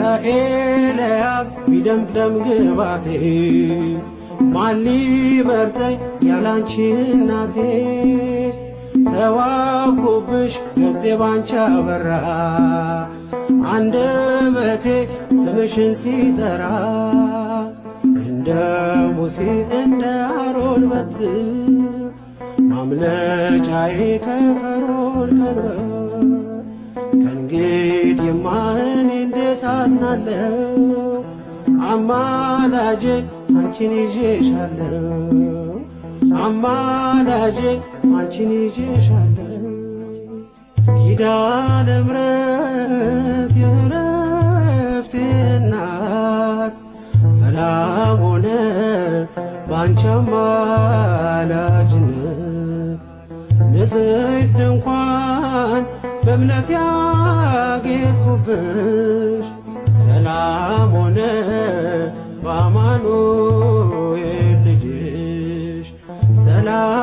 ከኤልያብ ቢደምቅ ደም ግባቴ ማን ሊመርጠኝ ያላንቺ እናቴ ተዋብኩብሽ ገጼ ባንቺ አበራ አንደበቴ ስምሽን ሲጠራ እንደ ሙሴ እንደ አሮን በትር ማምለጫዬ ከፈርዖን ቀንበር ከእንግዲህማ እኔ እንዴት አዝናለሁ አማላጄ አንቺን ይዤሻለሁ አማላጄ አንቺን ይዤሻለሁ ኪዳነ ምሕረት የዕረፍቴ እናት ሰላም ሆነ ባንቺ አማላጅነት ንጽሕት ድንኳን በእምነት ያጌጥኩብሽ ሰላም ሆነ በአማኑኤል ልጅሽ ሰላም